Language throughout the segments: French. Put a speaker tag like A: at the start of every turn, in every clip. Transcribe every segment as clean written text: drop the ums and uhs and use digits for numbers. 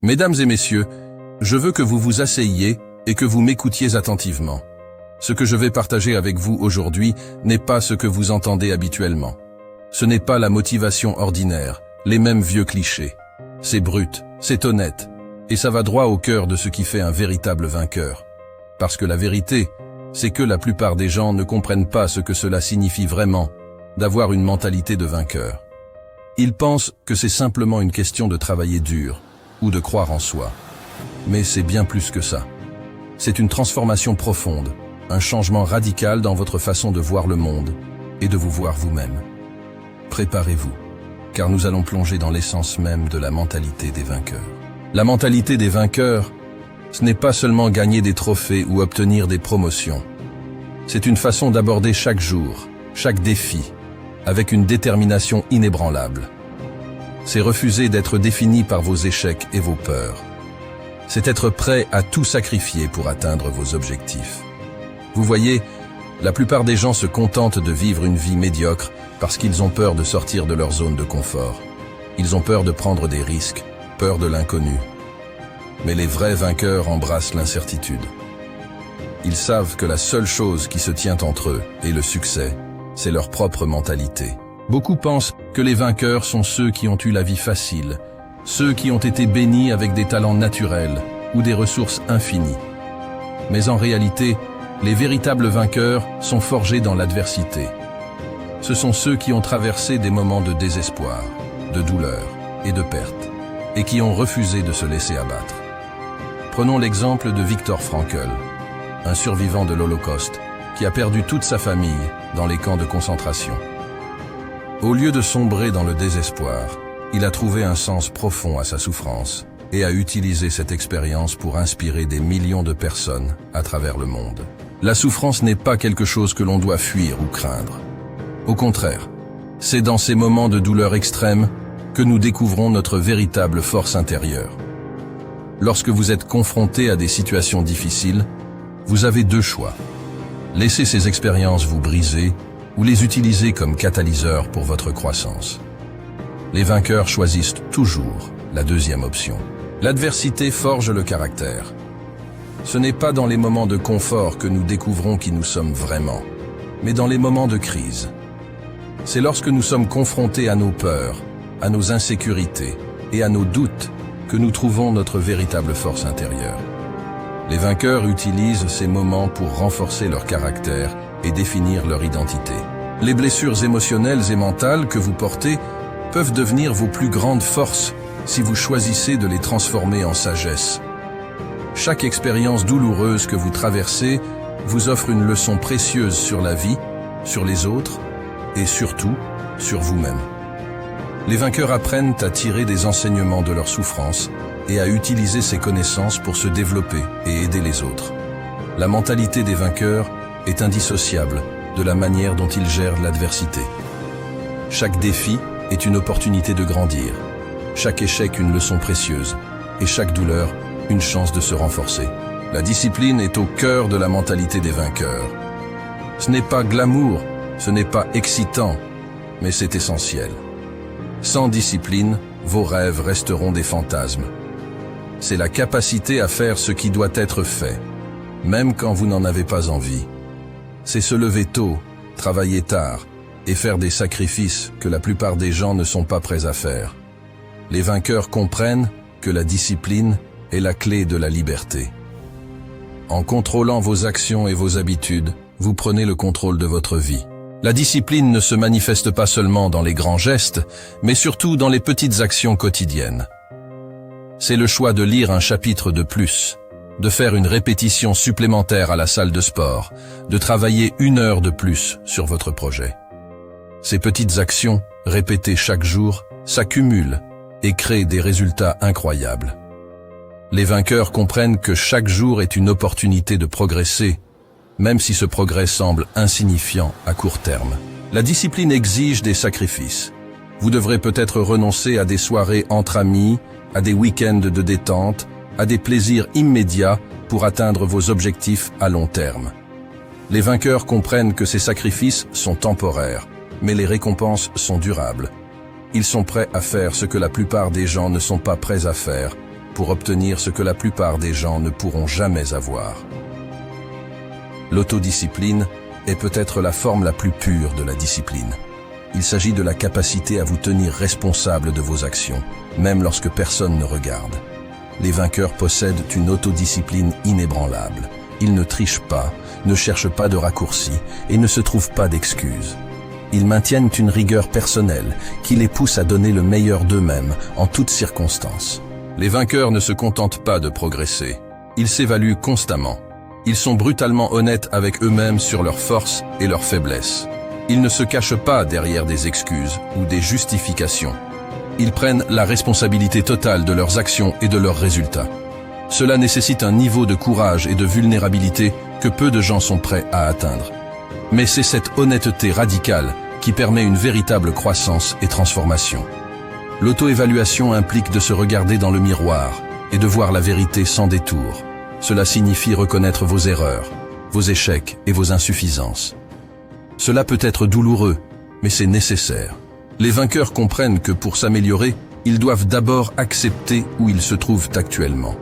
A: Mesdames et messieurs, je veux que vous vous asseyiez et que vous m'écoutiez attentivement. Ce que je vais partager avec vous aujourd'hui n'est pas ce que vous entendez habituellement. Ce n'est pas la motivation ordinaire, les mêmes vieux clichés. C'est brut, c'est honnête, et ça va droit au cœur de ce qui fait un véritable vainqueur. Parce que la vérité, c'est que la plupart des gens ne comprennent pas ce que cela signifie vraiment, d'avoir une mentalité de vainqueur. Ils pensent que c'est simplement une question de travailler dur, ou de croire en soi. Mais c'est bien plus que ça. C'est une transformation profonde, un changement radical dans votre façon de voir le monde et de vous voir vous-même. Préparez-vous, car nous allons plonger dans l'essence même de la mentalité des vainqueurs. La mentalité des vainqueurs, ce n'est pas seulement gagner des trophées ou obtenir des promotions. C'est une façon d'aborder chaque jour, chaque défi, avec une détermination inébranlable. C'est refuser d'être défini par vos échecs et vos peurs. C'est être prêt à tout sacrifier pour atteindre vos objectifs. Vous voyez, la plupart des gens se contentent de vivre une vie médiocre parce qu'ils ont peur de sortir de leur zone de confort. Ils ont peur de prendre des risques, peur de l'inconnu. Mais les vrais vainqueurs embrassent l'incertitude. Ils savent que la seule chose qui se tient entre eux et le succès, c'est leur propre mentalité. Beaucoup pensent que les vainqueurs sont ceux qui ont eu la vie facile, ceux qui ont été bénis avec des talents naturels ou des ressources infinies. Mais en réalité, les véritables vainqueurs sont forgés dans l'adversité. Ce sont ceux qui ont traversé des moments de désespoir, de douleur et de perte, et qui ont refusé de se laisser abattre. Prenons l'exemple de Viktor Frankl, un survivant de l'Holocauste, qui a perdu toute sa famille dans les camps de concentration. Au lieu de sombrer dans le désespoir, il a trouvé un sens profond à sa souffrance et a utilisé cette expérience pour inspirer des millions de personnes à travers le monde. La souffrance n'est pas quelque chose que l'on doit fuir ou craindre. Au contraire, c'est dans ces moments de douleur extrême que nous découvrons notre véritable force intérieure. Lorsque vous êtes confronté à des situations difficiles, vous avez deux choix. Laissez ces expériences vous briser ou les utiliser comme catalyseur pour votre croissance. Les vainqueurs choisissent toujours la deuxième option. L'adversité forge le caractère. Ce n'est pas dans les moments de confort que nous découvrons qui nous sommes vraiment, mais dans les moments de crise. C'est lorsque nous sommes confrontés à nos peurs, à nos insécurités et à nos doutes que nous trouvons notre véritable force intérieure. Les vainqueurs utilisent ces moments pour renforcer leur caractère et définir leur identité. Les blessures émotionnelles et mentales que vous portez peuvent devenir vos plus grandes forces si vous choisissez de les transformer en sagesse. Chaque expérience douloureuse que vous traversez vous offre une leçon précieuse sur la vie, sur les autres et surtout sur vous-même. Les vainqueurs apprennent à tirer des enseignements de leur souffrance et à utiliser ces connaissances pour se développer et aider les autres. La mentalité des vainqueurs est indissociable de la manière dont ils gèrent l'adversité. Chaque défi est une opportunité de grandir, chaque échec une leçon précieuse, et chaque douleur une chance de se renforcer. La discipline est au cœur de la mentalité des vainqueurs. Ce n'est pas glamour, ce n'est pas excitant, mais c'est essentiel. Sans discipline, vos rêves resteront des fantasmes. C'est la capacité à faire ce qui doit être fait, même quand vous n'en avez pas envie. C'est se lever tôt, travailler tard et faire des sacrifices que la plupart des gens ne sont pas prêts à faire. Les vainqueurs comprennent que la discipline est la clé de la liberté. En contrôlant vos actions et vos habitudes, vous prenez le contrôle de votre vie. La discipline ne se manifeste pas seulement dans les grands gestes, mais surtout dans les petites actions quotidiennes. C'est le choix de lire un chapitre de plus, de faire une répétition supplémentaire à la salle de sport, de travailler 1 heure de plus sur votre projet. Ces petites actions, répétées chaque jour, s'accumulent et créent des résultats incroyables. Les vainqueurs comprennent que chaque jour est une opportunité de progresser, même si ce progrès semble insignifiant à court terme. La discipline exige des sacrifices. Vous devrez peut-être renoncer à des soirées entre amis, à des week-ends de détente, à des plaisirs immédiats pour atteindre vos objectifs à long terme. Les vainqueurs comprennent que ces sacrifices sont temporaires, mais les récompenses sont durables. Ils sont prêts à faire ce que la plupart des gens ne sont pas prêts à faire, pour obtenir ce que la plupart des gens ne pourront jamais avoir. L'autodiscipline est peut-être la forme la plus pure de la discipline. Il s'agit de la capacité à vous tenir responsable de vos actions, même lorsque personne ne regarde. Les vainqueurs possèdent une autodiscipline inébranlable. Ils ne trichent pas, ne cherchent pas de raccourcis et ne se trouvent pas d'excuses. Ils maintiennent une rigueur personnelle qui les pousse à donner le meilleur d'eux-mêmes en toutes circonstances. Les vainqueurs ne se contentent pas de progresser. Ils s'évaluent constamment. Ils sont brutalement honnêtes avec eux-mêmes sur leurs forces et leurs faiblesses. Ils ne se cachent pas derrière des excuses ou des justifications. Ils prennent la responsabilité totale de leurs actions et de leurs résultats. Cela nécessite un niveau de courage et de vulnérabilité que peu de gens sont prêts à atteindre. Mais c'est cette honnêteté radicale qui permet une véritable croissance et transformation. L'auto-évaluation implique de se regarder dans le miroir et de voir la vérité sans détour. Cela signifie reconnaître vos erreurs, vos échecs et vos insuffisances. Cela peut être douloureux, mais c'est nécessaire. Les vainqueurs comprennent que pour s'améliorer, ils doivent d'abord accepter où ils se trouvent actuellement.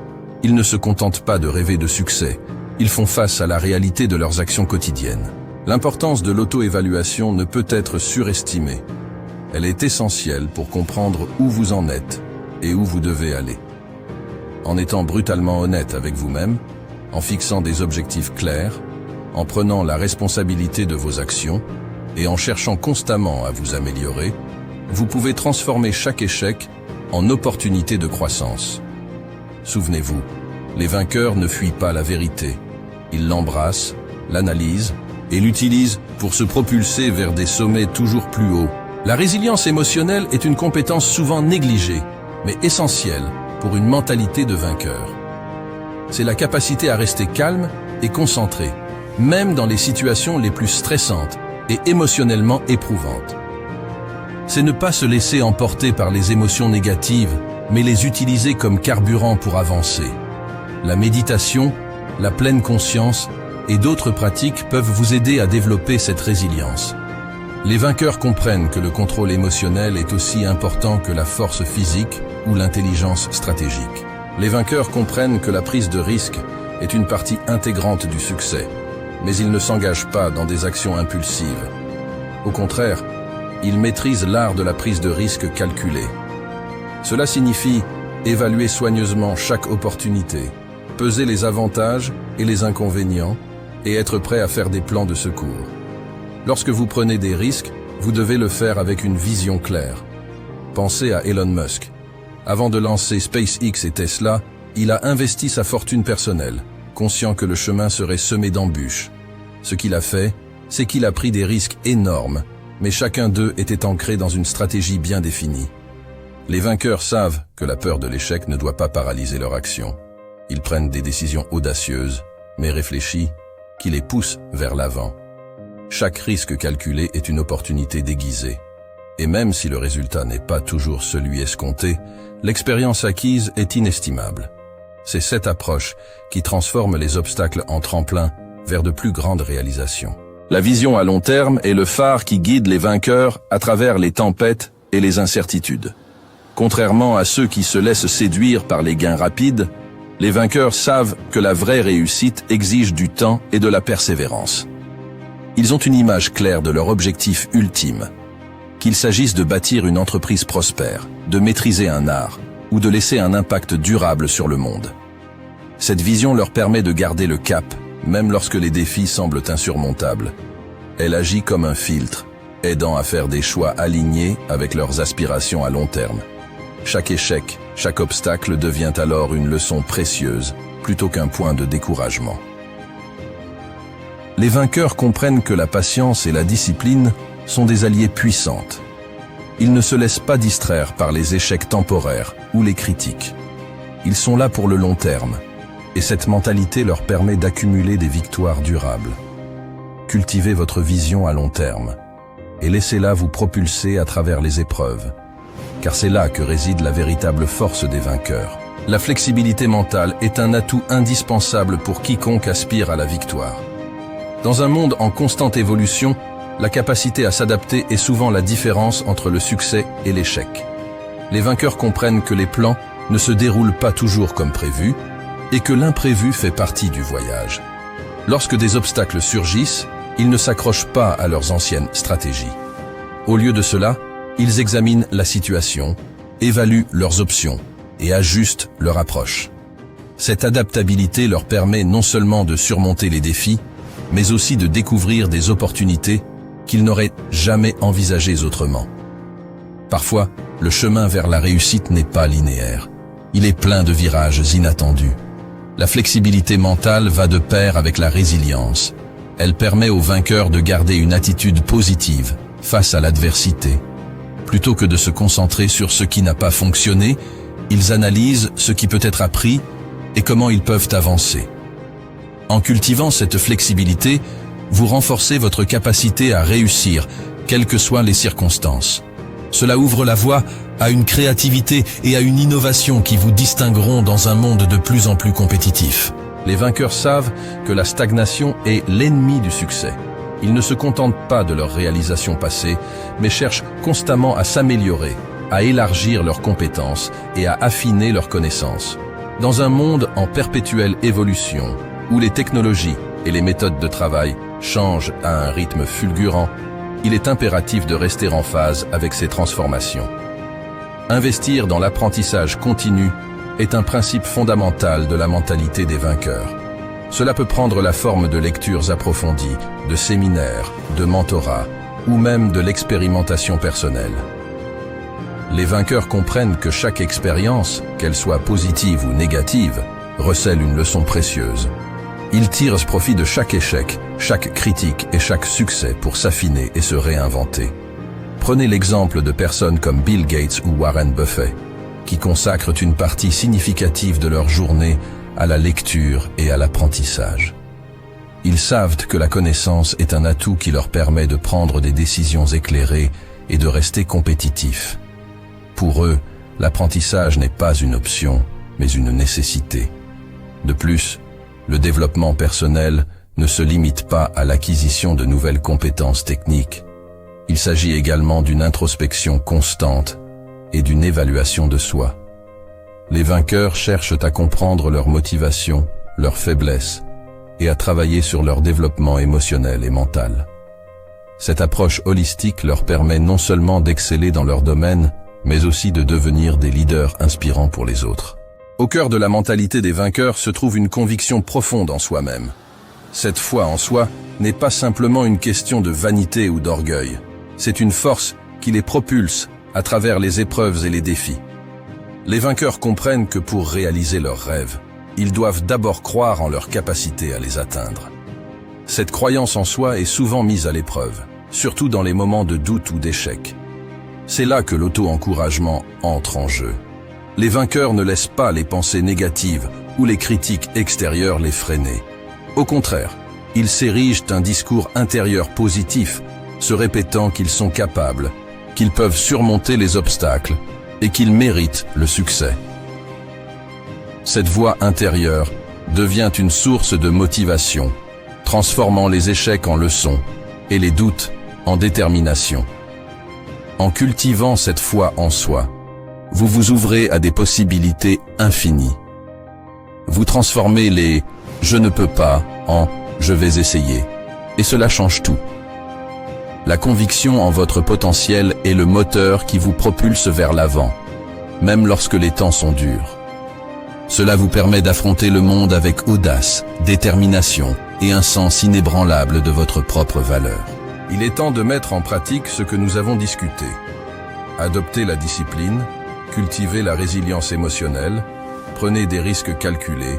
A: Ils ne se contentent pas de rêver de succès, ils font face à la réalité de leurs actions quotidiennes. L'importance de l'auto-évaluation ne peut être surestimée. Elle est essentielle pour comprendre où vous en êtes et où vous devez aller. En étant brutalement honnête avec vous-même, en fixant des objectifs clairs, en prenant la responsabilité de vos actions et en cherchant constamment à vous améliorer, vous pouvez transformer chaque échec en opportunité de croissance. Souvenez-vous, les vainqueurs ne fuient pas la vérité. Ils l'embrassent, l'analysent et l'utilisent pour se propulser vers des sommets toujours plus hauts. La résilience émotionnelle est une compétence souvent négligée, mais essentielle pour une mentalité de vainqueur. C'est la capacité à rester calme et concentré, même dans les situations les plus stressantes et émotionnellement éprouvantes. C'est ne pas se laisser emporter par les émotions négatives, mais les utiliser comme carburant pour avancer. La méditation, la pleine conscience et d'autres pratiques peuvent vous aider à développer cette résilience. Les vainqueurs comprennent que le contrôle émotionnel est aussi important que la force physique ou l'intelligence stratégique. Les vainqueurs comprennent que la prise de risque est une partie intégrante du succès, mais ils ne s'engagent pas dans des actions impulsives. Au contraire, ils maîtrisent l'art de la prise de risque calculée. Cela signifie évaluer soigneusement chaque opportunité, peser les avantages et les inconvénients et être prêt à faire des plans de secours. Lorsque vous prenez des risques, vous devez le faire avec une vision claire. Pensez à Elon Musk. Avant de lancer SpaceX et Tesla, il a investi sa fortune personnelle, conscient que le chemin serait semé d'embûches. Ce qu'il a fait, c'est qu'il a pris des risques énormes, mais chacun d'eux était ancré dans une stratégie bien définie. Les vainqueurs savent que la peur de l'échec ne doit pas paralyser leur action. Ils prennent des décisions audacieuses, mais réfléchies, qui les poussent vers l'avant. Chaque risque calculé est une opportunité déguisée. Et même si le résultat n'est pas toujours celui escompté, l'expérience acquise est inestimable. C'est cette approche qui transforme les obstacles en tremplin vers de plus grandes réalisations. La vision à long terme est le phare qui guide les vainqueurs à travers les tempêtes et les incertitudes. Contrairement à ceux qui se laissent séduire par les gains rapides, les vainqueurs savent que la vraie réussite exige du temps et de la persévérance. Ils ont une image claire de leur objectif ultime, qu'il s'agisse de bâtir une entreprise prospère, de maîtriser un art ou de laisser un impact durable sur le monde. Cette vision leur permet de garder le cap, même lorsque les défis semblent insurmontables. Elle agit comme un filtre, aidant à faire des choix alignés avec leurs aspirations à long terme. Chaque échec, chaque obstacle devient alors une leçon précieuse, plutôt qu'un point de découragement. Les vainqueurs comprennent que la patience et la discipline sont des alliés puissantes. Ils ne se laissent pas distraire par les échecs temporaires ou les critiques. Ils sont là pour le long terme, et cette mentalité leur permet d'accumuler des victoires durables. Cultivez votre vision à long terme, et laissez-la vous propulser à travers les épreuves, car c'est là que réside la véritable force des vainqueurs. La flexibilité mentale est un atout indispensable pour quiconque aspire à la victoire. Dans un monde en constante évolution, la capacité à s'adapter est souvent la différence entre le succès et l'échec. Les vainqueurs comprennent que les plans, ne se déroule pas toujours comme prévu et que l'imprévu fait partie du voyage. Lorsque des obstacles surgissent, ils ne s'accrochent pas à leurs anciennes stratégies. Au lieu de cela, ils examinent la situation, évaluent leurs options et ajustent leur approche. Cette adaptabilité leur permet non seulement de surmonter les défis, mais aussi de découvrir des opportunités qu'ils n'auraient jamais envisagées autrement. Parfois, le chemin vers la réussite n'est pas linéaire. Il est plein de virages inattendus. La flexibilité mentale va de pair avec la résilience. Elle permet aux vainqueurs de garder une attitude positive face à l'adversité. Plutôt que de se concentrer sur ce qui n'a pas fonctionné, ils analysent ce qui peut être appris et comment ils peuvent avancer. En cultivant cette flexibilité, vous renforcez votre capacité à réussir, quelles que soient les circonstances. Cela ouvre la voie à une créativité et à une innovation qui vous distingueront dans un monde de plus en plus compétitif. Les vainqueurs savent que la stagnation est l'ennemi du succès. Ils ne se contentent pas de leurs réalisations passées, mais cherchent constamment à s'améliorer, à élargir leurs compétences et à affiner leurs connaissances. Dans un monde en perpétuelle évolution, où les technologies et les méthodes de travail changent à un rythme fulgurant, il est impératif de rester en phase avec ces transformations. Investir dans l'apprentissage continu est un principe fondamental de la mentalité des vainqueurs. Cela peut prendre la forme de lectures approfondies, de séminaires, de mentorats, ou même de l'expérimentation personnelle. Les vainqueurs comprennent que chaque expérience, qu'elle soit positive ou négative, recèle une leçon précieuse. Ils tirent profit de chaque échec, chaque critique et chaque succès pour s'affiner et se réinventer. Prenez l'exemple de personnes comme Bill Gates ou Warren Buffett, qui consacrent une partie significative de leur journée à la lecture et à l'apprentissage. Ils savent que la connaissance est un atout qui leur permet de prendre des décisions éclairées et de rester compétitifs. Pour eux, l'apprentissage n'est pas une option, mais une nécessité. De plus, le développement personnel ne se limite pas à l'acquisition de nouvelles compétences techniques. Il s'agit également d'une introspection constante et d'une évaluation de soi. Les vainqueurs cherchent à comprendre leurs motivations, leurs faiblesses, et à travailler sur leur développement émotionnel et mental. Cette approche holistique leur permet non seulement d'exceller dans leur domaine, mais aussi de devenir des leaders inspirants pour les autres. Au cœur de la mentalité des vainqueurs se trouve une conviction profonde en soi-même. Cette foi en soi n'est pas simplement une question de vanité ou d'orgueil. C'est une force qui les propulse à travers les épreuves et les défis. Les vainqueurs comprennent que pour réaliser leurs rêves, ils doivent d'abord croire en leur capacité à les atteindre. Cette croyance en soi est souvent mise à l'épreuve, surtout dans les moments de doute ou d'échec. C'est là que l'auto-encouragement entre en jeu. Les vainqueurs ne laissent pas les pensées négatives ou les critiques extérieures les freiner. Au contraire, ils s'érigent un discours intérieur positif, se répétant qu'ils sont capables, qu'ils peuvent surmonter les obstacles et qu'ils méritent le succès. Cette voix intérieure devient une source de motivation, transformant les échecs en leçons et les doutes en détermination. En cultivant cette foi en soi, vous vous ouvrez à des possibilités infinies. Vous transformez les « je ne peux pas » en « je vais essayer ». Et cela change tout. La conviction en votre potentiel est le moteur qui vous propulse vers l'avant, même lorsque les temps sont durs. Cela vous permet d'affronter le monde avec audace, détermination et un sens inébranlable de votre propre valeur. Il est temps de mettre en pratique ce que nous avons discuté. Adoptez la discipline, cultivez la résilience émotionnelle, prenez des risques calculés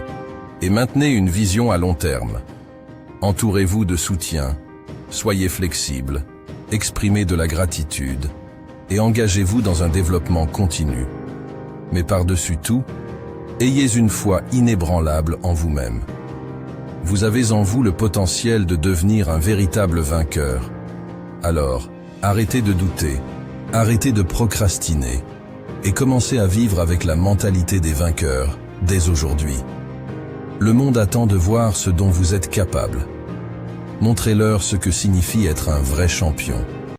A: et maintenez une vision à long terme. Entourez-vous de soutien, soyez flexible, exprimez de la gratitude et engagez-vous dans un développement continu. Mais par-dessus tout, ayez une foi inébranlable en vous-même. Vous avez en vous le potentiel de devenir un véritable vainqueur. Alors, arrêtez de douter, arrêtez de procrastiner et commencez à vivre avec la mentalité des vainqueurs dès aujourd'hui. Le monde attend de voir ce dont vous êtes capable. Montrez-leur ce que signifie être un vrai champion.